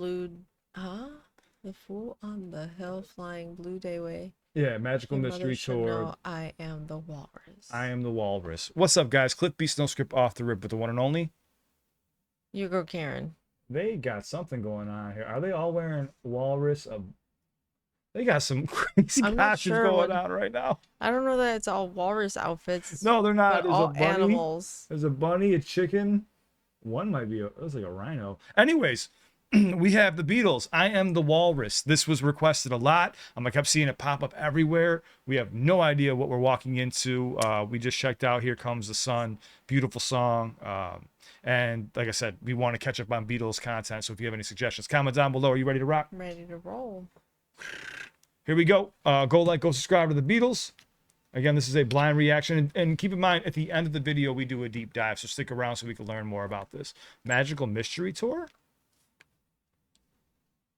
Blue, huh? The fool on the hill flying blue dayway. Yeah, Magical Your Mystery mother should Tour. know I am the I walrus. am the Walrus. What's up, guys? CliffBeats, no script, off the rip with the one and only. You go, Karen. They got something going on here. Are they all wearing Walrus? They got some crazy I'm not costumes sure going what. on right now. I don't know that it's all walrus outfits, No, they're but not. There's a all bunny. animals. There's a bunny, a chicken. One might be it looks like a rhino. Anyways, we have the Beatles. I am the Walrus. This was requested a lot. I kept seeing it pop up everywhere. We have no idea what we're walking into. We just checked out Here Comes the Sun. Beautiful song. And like I said, we want to catch up on Beatles content. So if you have any suggestions, comment down below. Are you ready to rock? I'm ready to roll. Here we go. Go like, go subscribe to the Beatles. Again, this is a blind reaction. And keep in mind, at the end of the video, we do a deep dive. So stick around so we can learn more about this. Magical Mystery Tour?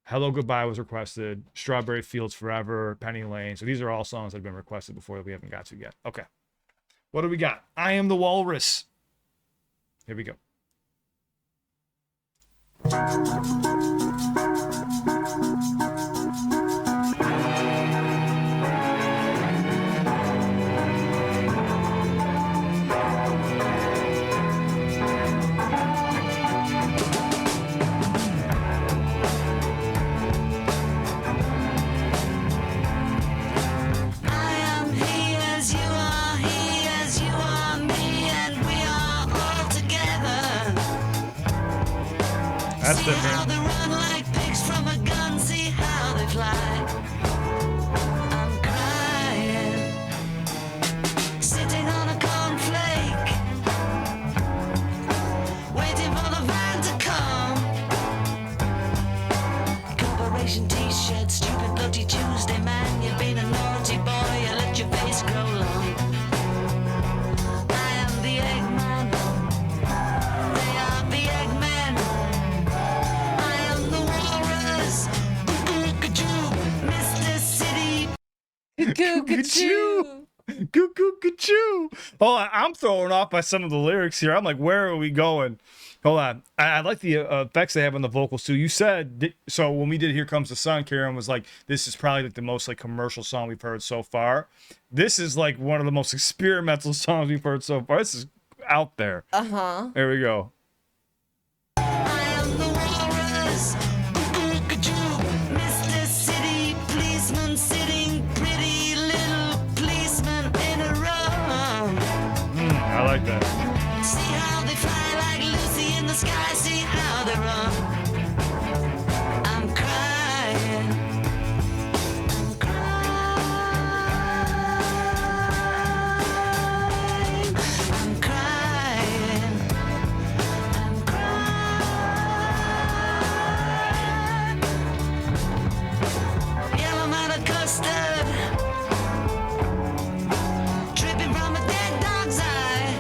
Hello Goodbye was requested. Strawberry Fields Forever. Penny Lane. So these are all songs that have been requested before that we haven't got to yet. Okay. What do we got? I Am the Walrus. Here we go. That's see different. how they run like pigs from a gun, see how they fly. I'm crying, sitting on a cornflake, waiting for the van to come. Corporation t-shirt, stupid bloody Tuesday, man. You've been a naughty boy, you let your face grow long. I am the Eggman, they are the Eggmen. Cuckoo! Cuckoo-ca-choo. Hold on, I'm thrown off by some of the lyrics here. I'm like, where are we going? Hold on. I like the effects they have on the vocals too. You said so when we did "Here Comes the Sun," Karen was like, "This is probably like the most like commercial song we've heard so far." This is like one of the most experimental songs we've heard so far. This is out there. There we go. I am the walrus, Mr. City policeman sitting, pretty little policeman in a row. I like that. See how they fly like Lucy in the sky, see how they run. I'm crying, I'm crying, I'm crying, I'm crying. Yellow matter custard, dripping from a dead dog's eye.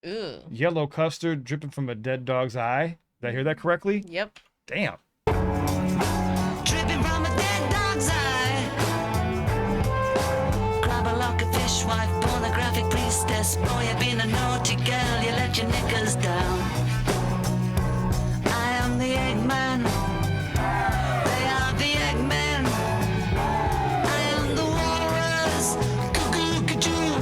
Ew. Yellow custard dripping from a dead dog's eye. Did I hear that correctly? Yep. Damn. Dripping from a dead dog's eye. Grab a lock of fishwife, pornographic priestess. Boy, you've been a naughty girl, you let your knickers down. I am the Eggman. They are the Eggmen. I am the walrus. Cuckoo-ca-choo.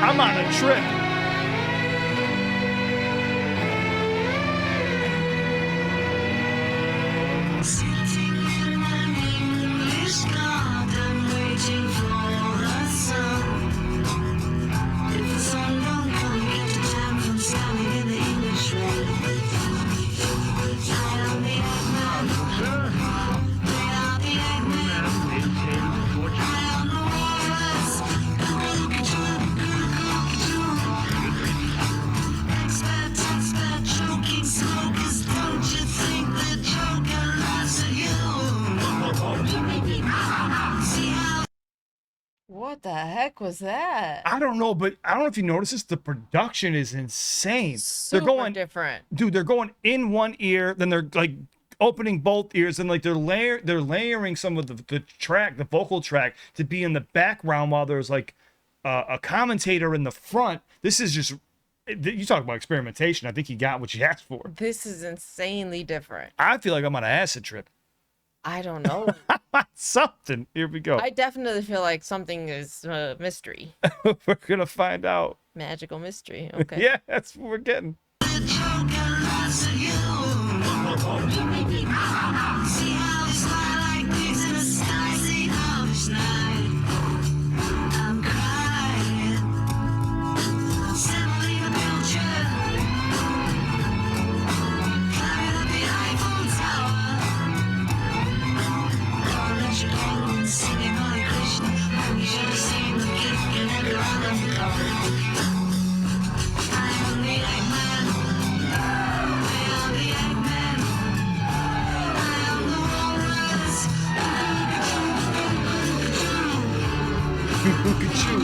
I'm on a trip. Sitting in an English garden, waiting for the sun. If the sun don't come, get the jam from standing in the English rain. I am the Eggman. They are the Eggmen. I am the walrus. Expert, choking smokers. Don't you think the Joker laughs at you? See how What the heck was that? I don't know, but I don't know if you notice this. The production is insane. Super they're going, different. dude. They're going in one ear, then they're like opening both ears, and like they're layering some of the track, the vocal track, to be in the background while there's like a commentator in the front. This is just You talk about experimentation. I think he got what you asked for. This is insanely different. I feel like I'm on an acid trip. I don't know. Something. Here we go. I definitely feel like something is a mystery. We're gonna find out. Magical mystery. Okay. Yeah, that's what we're getting. Look at you.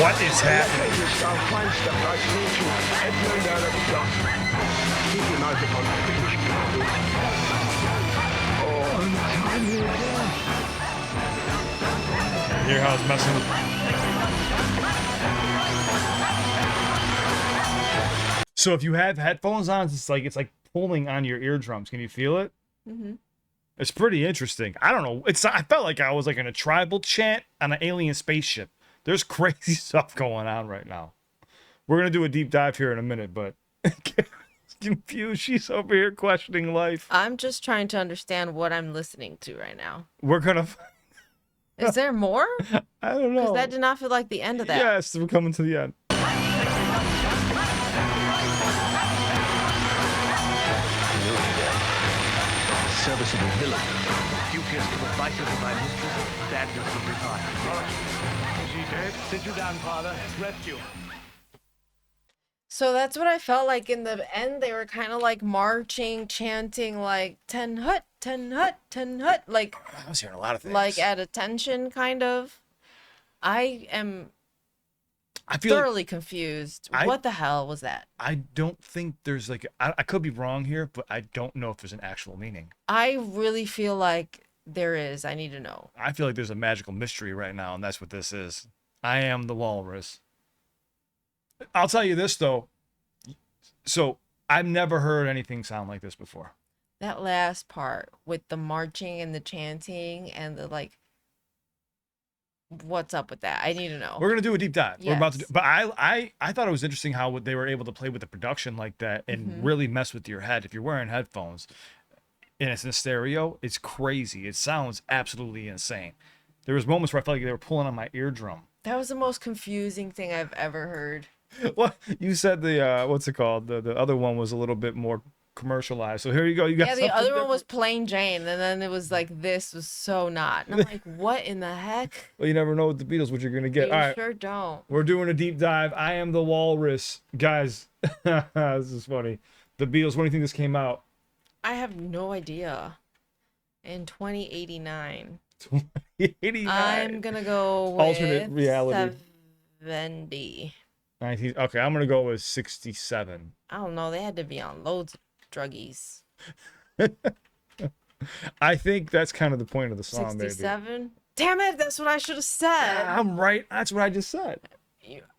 What is happening? You hear how it's messing with. So if you have headphones on, it's like pulling on your eardrums. Can you feel it? Mm-hmm. It's pretty interesting. I don't know. I felt like I was like in a tribal chant on an alien spaceship. There's crazy stuff going on right now. We're gonna do a deep dive here in a minute, but confused. She's over here questioning life. I'm just trying to understand what I'm listening to right now. We're gonna. Is there more? I don't know. Because that did not feel like the end of that. Yes, we're coming to the end. Serviceable villain. Dubious to the vitals of my mistress, bad news of reply. Is she dead? Sit you down, father. Rescue. So that's what I felt like in the end. They were kind of like marching, chanting like ten hut, 10 hut, 10 hut. Like I was hearing a lot of things. like at attention, kind of. I feel thoroughly confused. What the hell was that? I don't think there's like I could be wrong here, but I don't know if there's an actual meaning. I really feel like there is. I need to know. I feel like there's a magical mystery right now, and that's what this is. I am the walrus. I'll tell you this though. So I've never heard anything sound like this before. That last part with the marching and the chanting and the like. What's up with that? I need to know. We're gonna do a deep dive. Yes. We're about to do, but I thought it was interesting how they were able to play with the production like that and really mess with your head. If you're wearing headphones and it's in a stereo, it's crazy. It sounds absolutely insane. There was moments where I felt like they were pulling on my eardrum. That was the most confusing thing I've ever heard. Well, you said the what's it called? The other one was a little bit more commercialized. So here you go. You got yeah, the something other different. one was plain Jane, and then it was like this was so not. And I'm like, what in the heck? Well, you never know with the Beatles what you're gonna get. You All right, sure don't. we're doing a deep dive. I am the walrus, guys. This is funny. The Beatles. When do you think this came out? I have no idea. In 2089. 89. I'm gonna go with Alternate reality. 70. 19. Okay, I'm gonna go with 67. I don't know. They had to be on loads of druggies. I think that's kind of the point of the song, 67. Damn it! That's what I should have said. I'm right. That's what I just said.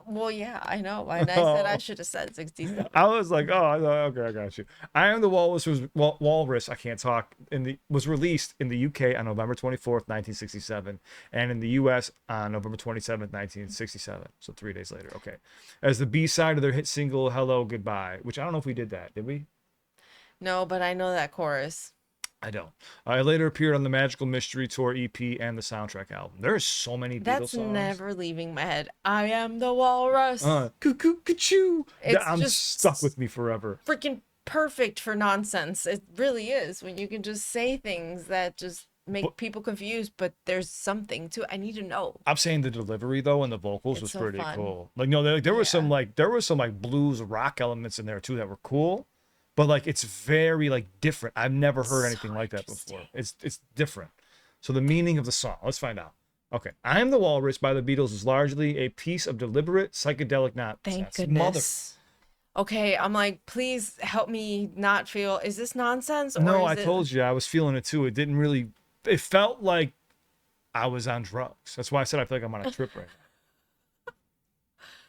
Well, yeah, I know. And I said I should have said 67. I was like, oh, okay, I got you. I Am the Walrus Walrus. I can't talk. Was released in the UK on November 24th, 1967, and in the US on November 27th, 1967. So 3 days later. Okay, as the B-side of their hit single "Hello Goodbye," which I don't know if we did that. Did we? No, but I know that chorus. I don't. I later appeared on the Magical Mystery Tour EP and the soundtrack album. There's so many Beatles That's songs. never leaving my head. I am the walrus. Cuckoo, cuckoo. It's I'm just stuck with me forever. Freaking perfect for nonsense. It really is, when you can just say things that just make people confused, but there's something to it. I need to know. I'm saying the delivery though and the vocals was so pretty fun. cool. Like no, there was some like blues rock elements in there too that were cool, but like it's very like different. I've never heard anything like that before. It's different. So the meaning of the song, let's find out. Okay, I Am the Walrus by the Beatles is largely a piece of deliberate psychedelic nonsense. Thank goodness. Okay, I'm like, please help me not feel, is this nonsense? Or no, is I told you I was feeling it too. It didn't really, it felt like I was on drugs. That's why I said I feel like I'm on a trip right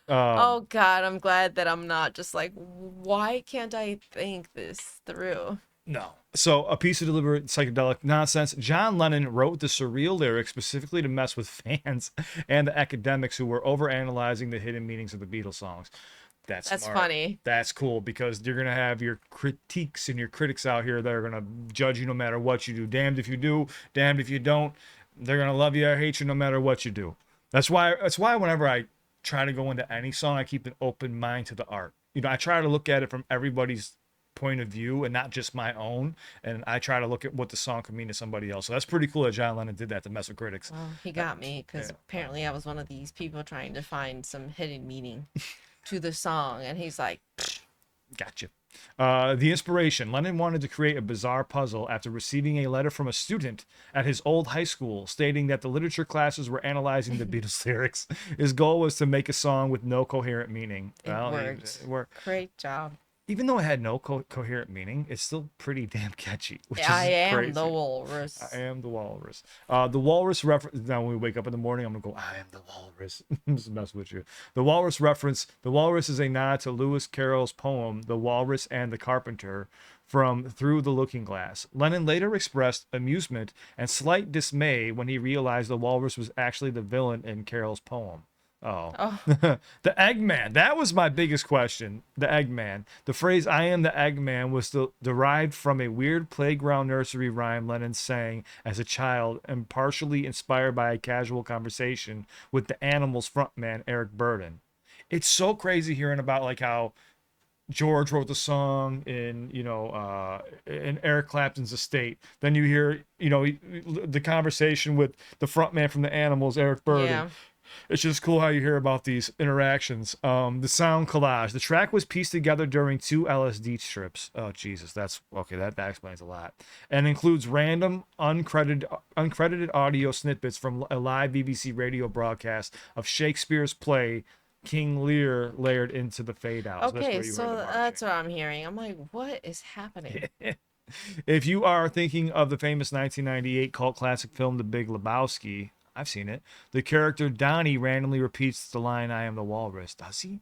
now. Oh God, I'm glad that I'm not just like, why can't I think this through? No. So, a piece of deliberate psychedelic nonsense. John Lennon wrote the surreal lyrics specifically to mess with fans and the academics who were overanalyzing the hidden meanings of the Beatles songs. That's smart. Funny. That's cool because you're going to have your critiques and your critics out here that are going to judge you no matter what you do. Damned if you do, damned if you don't. They're going to love you or hate you no matter what you do. That's why whenever I try to go into any song, I keep an open mind to the art. You know, I try to look at it from everybody's point of view and not just my own, and I try to look at what the song could mean to somebody else. So that's pretty cool that John Lennon did that to mess with critics. Well, he got me because apparently I was one of these people trying to find some hidden meaning to the song, and he's like, gotcha. The inspiration. Lennon wanted to create a bizarre puzzle after receiving a letter from a student at his old high school stating that the literature classes were analyzing the Beatles lyrics. His goal was to make a song with no coherent meaning. It worked. Great job. Even though it had no coherent meaning, it's still pretty damn catchy. I am the walrus. I am the walrus. The walrus reference. Now, when we wake up in the morning, I'm gonna go, I am the walrus. Just mess with you. The walrus reference. The walrus is a nod to Lewis Carroll's poem, "The Walrus and the Carpenter," from Through the Looking Glass. Lennon later expressed amusement and slight dismay when he realized the walrus was actually the villain in Carroll's poem. Oh. The Eggman. That was my biggest question. The Eggman. The phrase "I am the Eggman" was derived from a weird playground nursery rhyme Lennon sang as a child and partially inspired by a casual conversation with the Animals frontman Eric Burdon. It's so crazy hearing about like how George wrote the song in Eric Clapton's estate. Then you hear, the conversation with the frontman from the Animals, Eric Burdon. Yeah. It's just cool how you hear about these interactions. The sound collage. The track was pieced together during 2 LSD trips. Oh, Jesus. That's okay. That explains a lot. And includes random, uncredited audio snippets from a live BBC radio broadcast of Shakespeare's play King Lear layered into the fade out. Okay, so that's what I'm hearing. I'm like, what is happening? If you are thinking of the famous 1998 cult classic film The Big Lebowski, I've seen it. The character Donnie randomly repeats the line, "I am the walrus." Does he?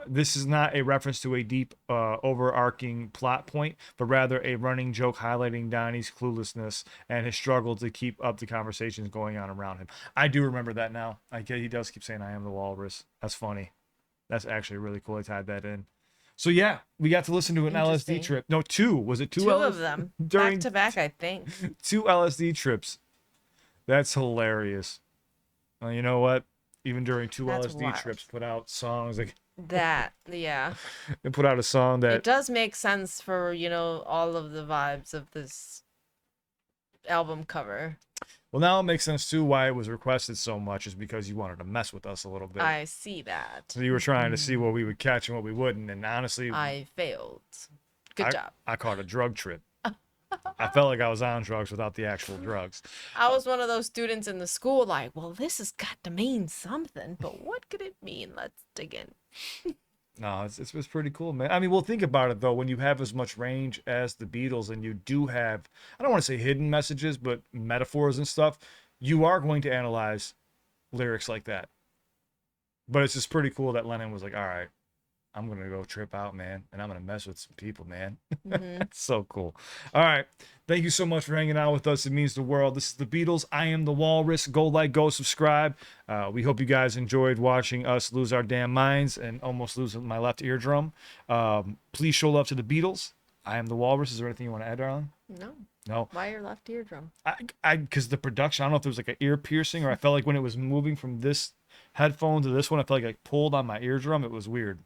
This is not a reference to a deep, overarching plot point, but rather a running joke highlighting Donnie's cluelessness and his struggle to keep up the conversations going on around him. I do remember that now. He does keep saying, "I am the walrus." That's funny. That's actually really cool. I tied that in. So yeah, we got to listen to an LSD trip. No, 2. Was it 2? 2 of them. Back to back, I think. 2 LSD trips. That's hilarious. Well, you know what? Even during 2 LSD trips, put out songs like that. Yeah. And put out a song that it does make sense for all of the vibes of this album cover. Well, now it makes sense too why it was requested so much is because you wanted to mess with us a little bit. I see that. So you were trying to see what we would catch and what we wouldn't, and honestly, I failed. Good job. I caught a drug trip. I felt like I was on drugs without the actual drugs. I was one of those students in the school like, well, this has got to mean something, but what could it mean? Let's dig in. No, it's pretty cool, man. I mean, well, think about it, though. When you have as much range as the Beatles and you do have, I don't want to say hidden messages, but metaphors and stuff, you are going to analyze lyrics like that. But it's just pretty cool that Lennon was like, all right, I'm going to go trip out, man, and I'm going to mess with some people, man. Mm-hmm. It's so cool. All right. Thank you so much for hanging out with us. It means the world. This is the Beatles. I am the Walrus. Go like, go subscribe. We hope you guys enjoyed watching us lose our damn minds and almost lose my left eardrum. Please show love to the Beatles. I am the Walrus. Is there anything you want to add, darling? No. Why your left eardrum? Because the production, I don't know if there was like an ear piercing or I felt like when it was moving from this headphone to this one, I felt like I pulled on my eardrum. It was weird.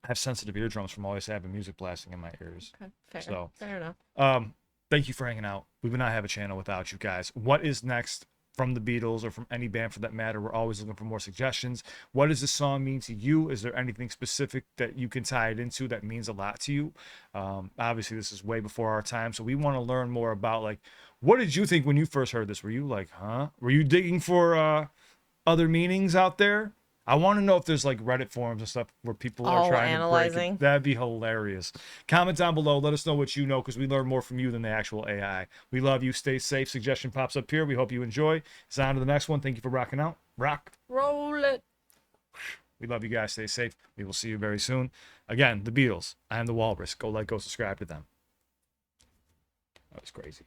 I have sensitive eardrums from always having music blasting in my ears. Okay, fair enough. Thank you for hanging out. We would not have a channel without you guys. What is next from the Beatles or from any band for that matter? We're always looking for more suggestions. What does this song mean to you? Is there anything specific that you can tie it into that means a lot to you? Obviously, this is way before our time, so we want to learn more about, like, what did you think when you first heard this? Were you like, huh? Were you digging for other meanings out there? I want to know if there's like Reddit forums and stuff where people are trying analyzing. to break it. That'd be hilarious. Comment down below. Let us know what you know, because we learn more from you than the actual AI. We love you. Stay safe. Suggestion pops up here. We hope you enjoy. It's on to the next one. Thank you for rocking out. Rock. Roll it. We love you guys. Stay safe. We will see you very soon. Again, the Beatles. I am the Walrus. Go like, go subscribe to them. That was crazy.